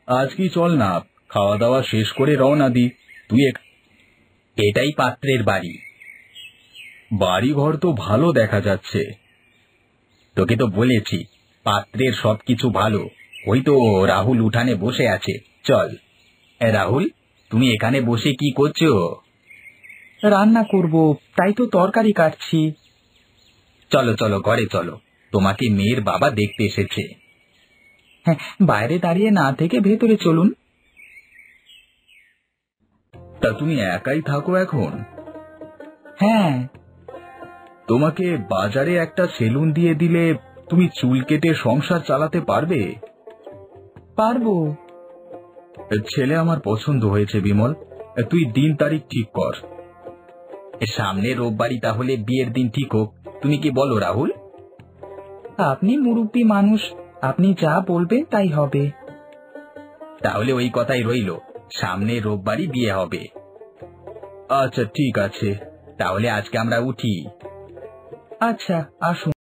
আজকে চল না, খাওয়া দাওয়া শেষ করে রওনা দি। তুই এটাই পাত্রের বাড়ি। বাড়ি ঘর তো ভালো দেখা যাচ্ছে। তোকে তো বলেছি পাত্রের সবকিছু ভালো। ওই তো রাহুল উঠানে বসে আছে, চল। রাহুল, তুমি এখানে বসে কি করছো? রান্না করব, তাই তো তরকারি কাটছি। চলো চলো, ঘরে চলো, তোমাকে মেয়ের বাবা দেখতে এসেছে। হ্যাঁ, বাইরে দাঁড়িয়ে না থেকে ভেতরে চলুন। তা তুমি একাই থাকো এখন? হ্যাঁ। তোমাকে বাজারে একটা সেলুন দিয়ে দিলে তুমি চুল কেটে সংসার চালাতে পারবে? পারবো। ছেলে আমার পছন্দ হয়েছে বিমল, তুই দিন তারিখ ঠিক কর। সামনে রোববারই তাহলে বিয়ের দিন ঠিক হোক, তুমি কি বলো রাহুল? আপনি মুরব্বী মানুষ, আপনি যা বলবেন তাই হবে। তাহলে ওই কথাই রইল, সামনে রোববারই বিয়ে হবে। আচ্ছা ঠিক আছে, তাহলে আজকে আমরা উঠি। আচ্ছা, আসুন।